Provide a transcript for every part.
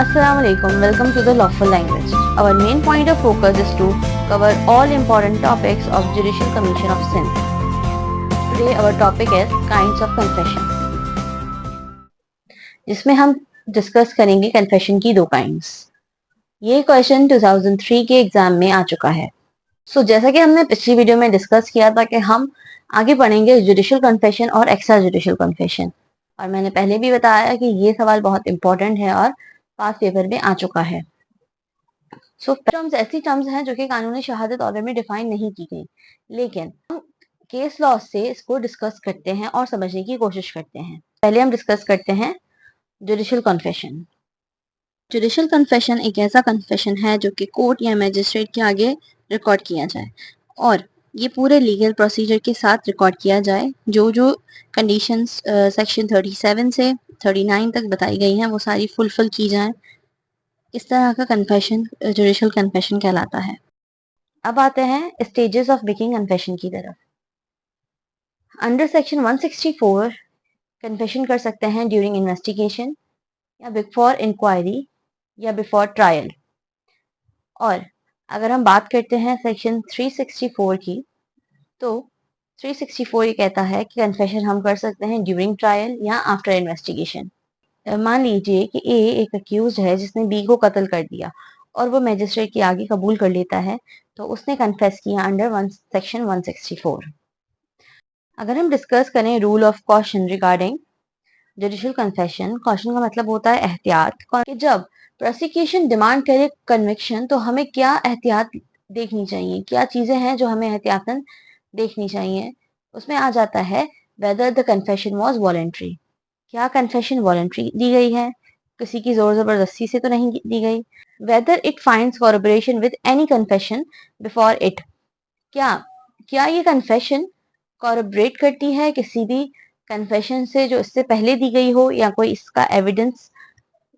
Assalamu alaikum. Welcome to the Lawful Language. Our main point of focus is to cover all important topics of Judicial Commission of Sin. Today our topic is kinds of confession, जिसमें हम discuss करेंगे confession की दो kinds. ये question 2003 के exam में आ चुका है। जैसा कि हमने पिछली वीडियो में डिस्कस किया था कि हम आगे पढ़ेंगे जुडिशियल कन्फेशन और एक्स्ट्रा जुडिशियल कन्फेशन, और मैंने पहले भी बताया कि ये सवाल बहुत इंपॉर्टेंट है और पास पेपर में आ चुका है। टर्म्स ऐसी टर्म्स हैं जो कि कानूनी शहादत ऑर्डर में डिफाइन नहीं की गई, लेकिन हम केस लॉ से इसको डिस्कस करते हैं और समझने की कोशिश करते हैं। पहले हम डिस्कस करते हैं जुडिशियल कन्फेशन। जुडिशियल कन्फेशन एक ऐसा कन्फेशन है जो कि कोर्ट या मैजिस्ट्रेट के आगे रिकॉर्ड किया जाए, और ये पूरे लीगल प्रोसीजर के साथ रिकॉर्ड किया जाए। जो कंडीशंस सेक्शन 37 से 39 तक बताई गई हैं वो सारी फुलफिल की जाए। इस तरह का कन्फेशन जुडिशियल कन्फेशन कहलाता है। अब आते हैं स्टेजेस ऑफ मेकिंग कन्फेशन की तरफ। अंडर सेक्शन 164 कन्फेशन कर सकते हैं ड्यूरिंग इन्वेस्टिगेशन या बिफोर इंक्वायरी या बिफोर ट्रायल। और अगर हम बात करते हैं सेक्शन 364 की, तो 364 ये कहता है कि कन्फेशन हम कर सकते हैं ड्यूरिंग ट्रायल या आफ्टर इन्वेस्टिगेशन। मान लीजिए कि ए एक अक्यूज है जिसने बी को कत्ल कर दिया और वो मैजिस्ट्रेट के आगे कबूल कर लेता है, तो उसने कन्फेस किया अंडर सेक्शन 164। अगर हम डिस्कस करें rule of caution regarding judicial confession, caution का मतलब होता है एहतियात, कि जब प्रोसिक्यूशन डिमांड करे कन्विक्शन तो हमें क्या एहतियात देखनी चाहिए, क्या चीजें हैं जो हमें एहतियातन देखनी चाहिए। उसमें आ जाता है whether the confession was voluntary, क्या कन्फेशन वॉलंटरी दी गई है, किसी की जोर जबरदस्ती से तो नहीं दी गई। Whether it finds corroboration with any confession before it, क्या ये कन्फेशन कोरबोरेट करती है किसी भी कन्फेशन से जो इससे पहले दी गई हो, या कोई इसका एविडेंस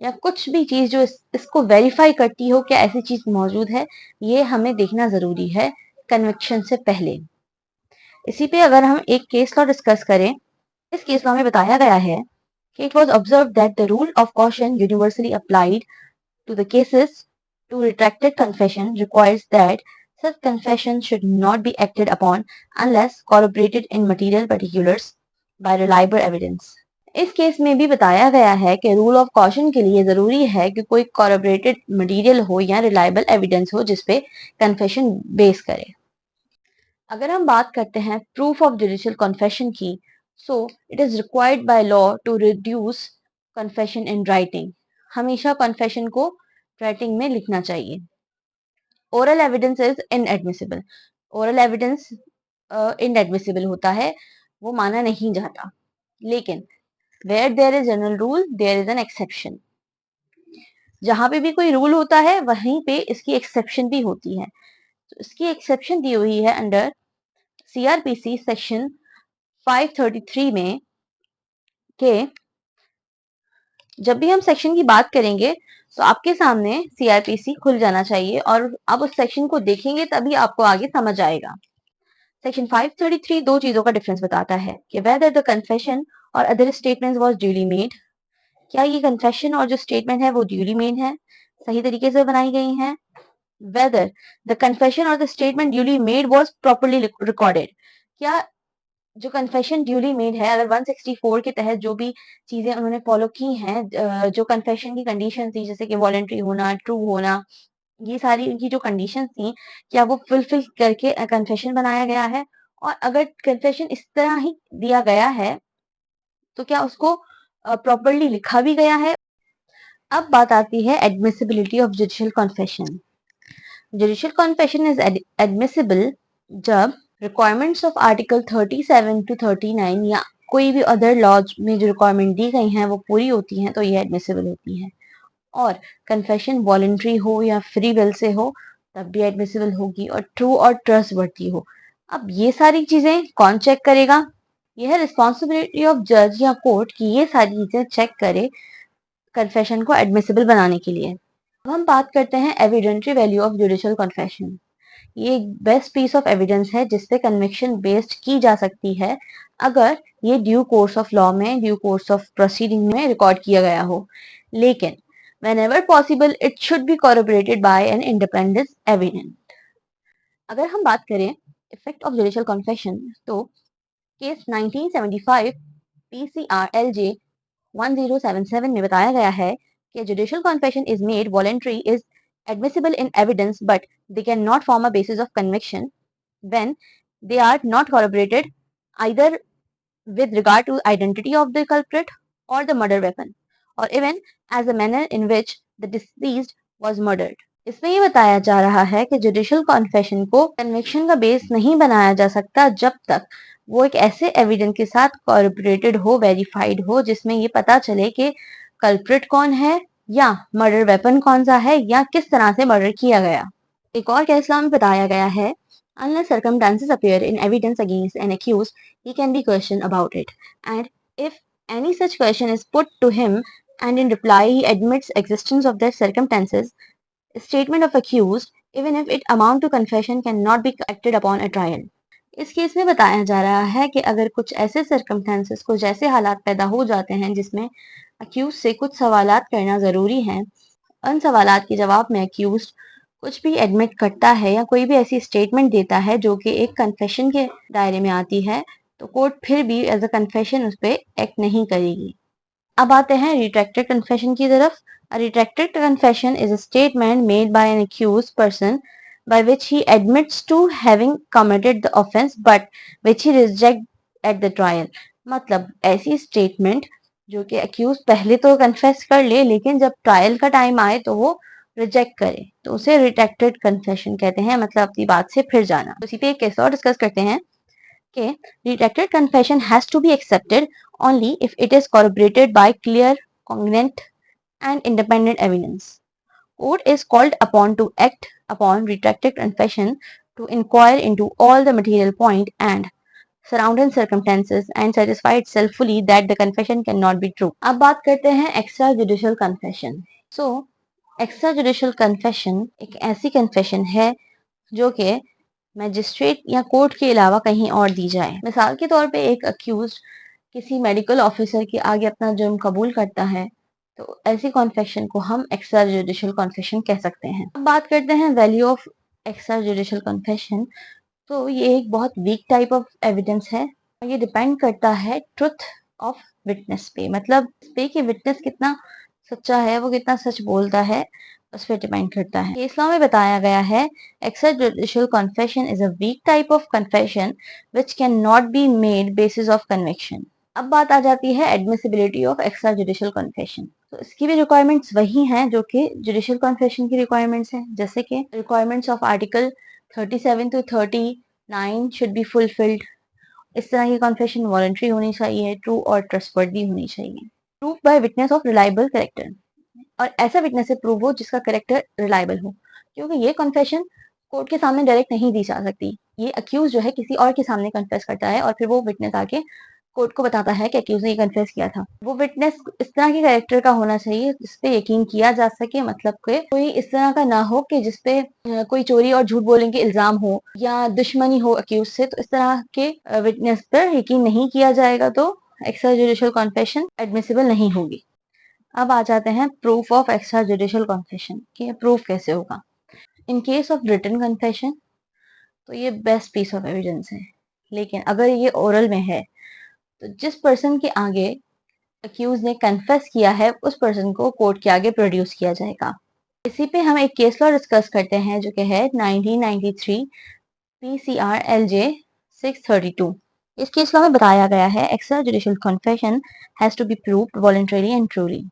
या कुछ भी चीज जो इसको वेरीफाई करती हो, क्या ऐसी चीज मौजूद है, ये हमें देखना जरूरी है कन्विक्शन से पहले। इसी पे अगर हम एक केस लॉ डिस्कस करें, इस केस लॉ में बताया गया है कि it was observed that the rule of caution universally applied to the cases to retracted confession requires that such confession should not be acted upon unless corroborated in material particulars by reliable evidence। इस case में भी बताया गया है कि rule of caution के लिए जरूरी है कि कोई कॉरबोरेटेड मटेरियल हो या रिलायबल एविडेंस हो जिसपे कन्फेशन बेस करे। अगर हम बात करते हैं प्रूफ ऑफ जुडिशियल कन्फेशन की, so it is required by law to reduce confession in writing. हमेशा कन्फेशन को राइटिंग में लिखना चाहिए। Oral evidence is inadmissible, oral evidence inadmissible होता है, वो माना नहीं जाता। लेकिन where there is general rule there is an exception, जहां पे भी कोई रूल होता है वहीं पे इसकी एक्सेप्शन भी होती है। तो इसकी एक्सेप्शन दी हुई है अंडर सीआरपीसी सेक्शन 533 में, के जब भी हम सेक्शन की बात करेंगे तो आपके सामने सीआरपीसी खुल जाना चाहिए और आप उस सेक्शन को देखेंगे तभी आपको आगे समझ आएगा। सेक्शन 533 दो चीजों का डिफरेंस बताता है कि वेदर द कन्फेशन और other statements was duly made, क्या ये कन्फेशन और जो स्टेटमेंट है वो ड्यूली मेड है, सही तरीके से बनाई गई हैं। वेदर द कन्फेशन और the statement duly made was properly recorded, क्या जो कन्फेशन ड्यूली मेड है, अगर 164 के तहत जो भी चीजें उन्होंने फॉलो की हैं, जो कन्फेशन की कंडीशन थी जैसे कि वॉलंटरी होना, ट्रू होना, ये सारी उनकी जो कंडीशन थी, क्या वो फुलफिल करके कन्फेशन बनाया गया है। और अगर कन्फेशन इस तरह ही दिया गया है तो क्या उसको प्रॉपरली लिखा भी गया है। अब बात आती है admissibility of judicial confession. Judicial confession is admissible जब रिक्वायरमेंट्स ऑफ आर्टिकल 37 टू 39 या कोई भी अदर लॉज में जो रिक्वायरमेंट दी गई हैं वो पूरी होती हैं, तो ये एडमिसिबल होती हैं। और कन्फेशन वॉलंटरी हो या फ्री विल से हो तब भी एडमिसिबल होगी, और ट्रू और ट्रस्टवर्दी हो। अब ये सारी चीजें कौन चेक करेगा, यह है रिस्पॉन्सिबिलिटी ऑफ जज या कोर्ट की ये सारी चीजें चेक करे कन्फेशन को एडमिसिबल बनाने के लिए। अब हम बात करते हैं evidentiary value of judicial confession. ये एक बेस्ट पीस ऑफ एविडेंस है जिसपे कन्विक्शन बेस्ड की जा सकती है अगर ये ड्यू कोर्स ऑफ लॉ में, ड्यू कोर्स ऑफ प्रोसीडिंग में रिकॉर्ड किया गया हो। लेकिन whenever possible it should be corroborated by an independent evidence. अगर हम बात करें इफेक्ट ऑफ जुडिशियल कन्फेशन तो केस 1975 PCR LJ 1077 में बताया गया है कि judicial confession is made voluntary is admissible in evidence but they cannot form a basis of conviction when they are not corroborated either with regard to identity of the culprit or the murder weapon or even as the manner in which the deceased was murdered. इसमें ये बताया जा रहा है कि judicial confession को conviction का base नहीं बनाया जा सकता जब तक वो एक ऐसे एविडेंस के साथ कॉर्पोरेटेड हो, वेरीफाइड हो, जिसमें ये पता चले कि कल्प्रिट कौन है या मर्डर वेपन कौन सा है या किस तरह से मर्डर किया गया. एक और केस में बताया गया है unless circumstances appear in evidence against an accused, he can be questioned about it. And if any such question is put to him and in reply he admits existence of their circumstances, statement of accused, even if it amount to confession, cannot be acted upon a trial. इस case में बताया जा रहा है कि अगर कुछ ऐसे सर्कमस्टेंसेस, कुछ ऐसे हालात पैदा हो जाते हैं जिसमें अक्यूज से कुछ सवालात करना ज़रूरी है, उन सवालात के जवाब में अक्यूज कुछ भी एडमिट करता है या कोई भी ऐसी स्टेटमेंट देता है जो कि एक कन्फेशन के दायरे में आती है, तो कोर्ट फिर भी एज अ कन्फेशन उस पर एक्ट नहीं करेगी. अब आते हैं रिट्रैक्टेड कन्फेशन की तरफ. A retracted confession is a statement made by an accused person by which he admits to having committed the offense but which he rejects at the trial. मतलब ऐसी स्टेटमेंट जो कि अक्यूज पहले तो confess कर ले लेकिन जब ट्रायल का टाइम आए तो वो रिजेक्ट करे, तो उसे रिट्रैक्टेड कन्फेशन कहते हैं, मतलब अपनी बात से फिर जाना. उसी पे एक केस और डिस्कस करते हैं कि retracted confession has to be accepted only if it is corroborated by clear, congruent and independent evidence. Court is called upon to act upon retracted confession to inquire into all the material point and surrounding circumstances and satisfy itself fully that the confession cannot be true. अब बात करते हैं extra judicial confession. So, extra judicial confession एक ऐसी confession है जो कि magistrate या कोर्ट के अलावा कहीं और दी जाए. मिसाल के तौर पे एक अक्यूज किसी मेडिकल ऑफिसर के आगे अपना जुर्म कबूल करता है, तो ऐसी कॉन्फेशन को हम एक्स्ट्रा जुडिशियल कॉन्फेशन कह सकते हैं. अब बात करते हैं value of extra judicial confession. तो ये एक बहुत वीक टाइप ऑफ एविडेंस है और ये डिपेंड करता है ट्रुथ ऑफ विटनेस पे, मतलब इस पे कि विटनेस कितना सच्चा है, वो कितना सच बोलता है, उस पर डिपेंड करता है. केस लॉ में बताया गया है extra judicial confession is a weak type of confession which can not be made basis of conviction. अब बात आ जाती है admissibility of extra judicial confession. तो इसकी भी रिक्वायरमेंट्स वही हैं जो कि जुडिशियल कन्फेशन की रिक्वायरमेंट्स हैं, जैसे कि requirements of article 37 to 39 should be fulfilled. इस तरह की कन्फेशन वॉलंटरी होनी चाहिए, ट्रू और ट्रस्टवर्दी होनी चाहिए, proof by witness of reliable character, और ऐसा विटनेस से प्रूव हो जिसका कैरेक्टर रिलायबल हो, क्योंकि ये कन्फेशन कोर्ट के सामने डायरेक्ट नहीं दी जा सकती. ये अक्यूज जो है किसी और के सामने कन्फेस करता है और फिर वो विटनेस आके कोर्ट को बताता है कि अक्यूज ने ये कन्फेस किया था. वो विटनेस इस तरह के कैरेक्टर का होना चाहिए जिसपे यकीन किया जा सके, मतलब कि कोई इस तरह का ना हो कि जिसपे कोई चोरी और झूठ बोलने के इल्जाम हो या दुश्मनी हो अक्यूज से, तो इस तरह के विटनेस पर यकीन नहीं किया जाएगा तो एक्स्ट्रा जुडिशियल कन्फेशन एडमिसिबल नहीं होगी. अब आ जाते हैं proof of extra judicial confession कि प्रूफ कैसे होगा. In case of written confession तो ये बेस्ट पीस ऑफ एविडेंस है, लेकिन अगर ये ओरल में है तो जिस पर्सन के आगे अक्यूज ने कन्फेस किया है उस पर्सन को कोर्ट के आगे प्रोड्यूस किया जाएगा. इसी पे हम एक केस लॉ डिस्कस करते हैं जो कि है 1993 PCR LJ 632. इस केस लॉ में बताया गया है extra judicial confession has to be proved voluntarily and truly.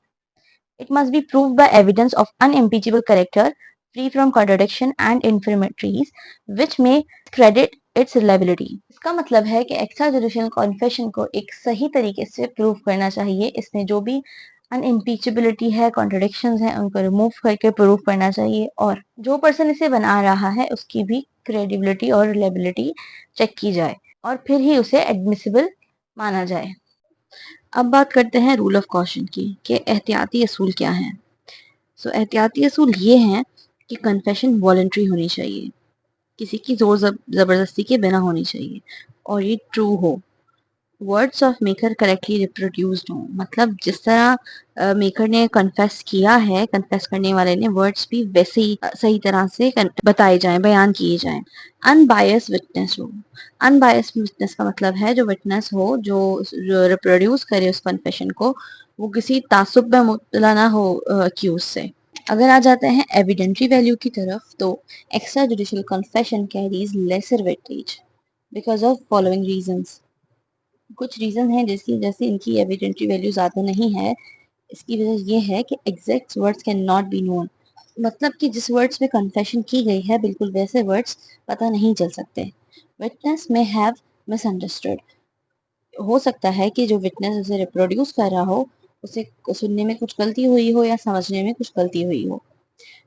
It must be proved by evidence of unimpeachable character, free from contradiction and infirmities, which may credit its reliability. इसका मतलब है कि extra judicial confession को एक सही तरीके से prove करना चाहिए. इसमें जो भी अनइम्पीचेबिलिटी है, कॉन्ट्रडिक्शंस हैं, उनको रिमूव करके प्रूव करना चाहिए और जो पर्सन इसे बना रहा है उसकी भी क्रेडिबिलिटी और रिलायबिलिटी चेक की जाए और फिर ही उसे एडमिसिबल माना जाए. अब बात करते हैं रूल ऑफ कॉशन की कि एहतियाती असूल क्या हैं. सो एहतियाती असूल ये हैं कि कन्फेशन वॉलंटरी होनी चाहिए, किसी की जोर ज़बरदस्ती के बिना होनी चाहिए और ये ट्रू हो. Words of maker correctly reproduced हो, मतलब जिस तरह मेकर ने कन्फेस किया है, कन्फेस करने वाले ने, वर्ड्स भी वैसे ही सही तरह से बताए जाएं, बयान किए जाएं। अनबायस विटनेस हो, अनबायस विटनेस का मतलब है जो विटनेस हो, जो रिप्रोड्यूस करे उस कन्फेशन को, वो किसी तासुब में मुब्तला ना हो अक्यूज से। अगर आ जाते हैं एविडेंटरी वैल्यू की तरफ, तो extra judicial confession carries lesser weightage because of following reasons. कुछ रीजन है जिसकी वजह से इनकी एविडेंटरी वैल्यू ज्यादा नहीं है। इसकी वजह ये है कि exact words can not be known, मतलब कि जिस वर्ड्स में कन्फेशन की गई है बिल्कुल वैसे वर्ड्स पता नहीं चल सकते। विटनेस में हैव मिसअंडरस्टूड, हो सकता है कि जो विटनेस उसे रिप्रोड्यूस कर रहा हो उसे सुनने में कुछ गलती हुई हो या समझने में कुछ गलती हुई हो।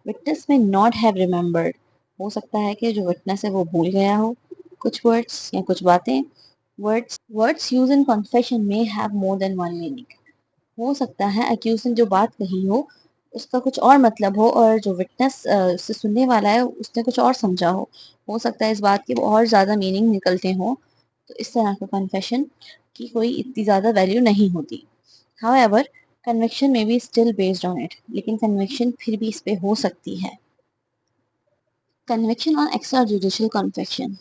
विटनेस में नॉट हैव रिमेम्बर्ड, हो सकता है कि जो विटनेस है वो भूल गया हो कुछ वर्ड्स या कुछ बातें। वर्ड्स यूज इन कन्फेशन में have more than one meaning, हो सकता है अक्यूज ने जो बात कही हो उसका कुछ और मतलब हो और जो विटनेस उससे सुनने वाला है उसने कुछ और समझा हो सकता है इस बात के और ज्यादा मीनिंग निकलते हो। तो इस तरह का कन्फेशन की कोई इतनी ज्यादा वैल्यू नहीं होती। हाउएवर कन्विक्शन में be still based on it, लेकिन कन्विक्शन फिर भी इस पे हो सकती है। Conviction on extra judicial confession,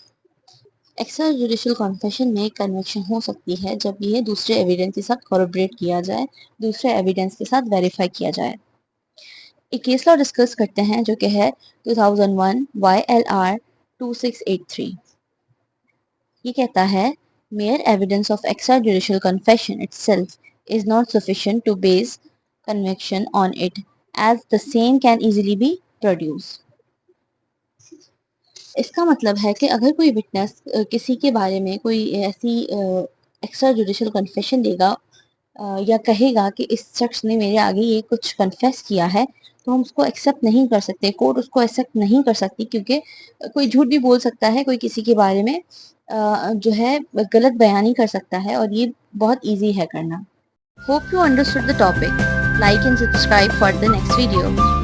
extra judicial confession में कन्विक्शन हो सकती है जब ये दूसरे एविडेंस के साथ कोरिलेट किया जाए, दूसरे एविडेंस के साथ वेरीफाई किया जाए। एक केस लॉ डिस्कस करते हैं जो कि है 2001 YLR 2683। ये कहता है mere evidence of extrajudicial confession itself is not sufficient to base conviction on it, as the same can easily be produced। इसका मतलब है कि अगर कोई विटनेस किसी के बारे में कोई ऐसी एक्स्ट्रा जुडिशियल कन्फेशन देगा या कहेगा कि इस शख्स ने मेरे आगे ये कुछ कन्फेस किया है, तो हम उसको एक्सेप्ट नहीं कर सकते, कोर्ट उसको एक्सेप्ट नहीं कर सकती, क्योंकि कोई झूठ भी बोल सकता है, कोई किसी के बारे में जो है गलत बयानी कर सकता है और ये बहुत इजी है करना। Hope you understood the topic. Like and subscribe for the next video.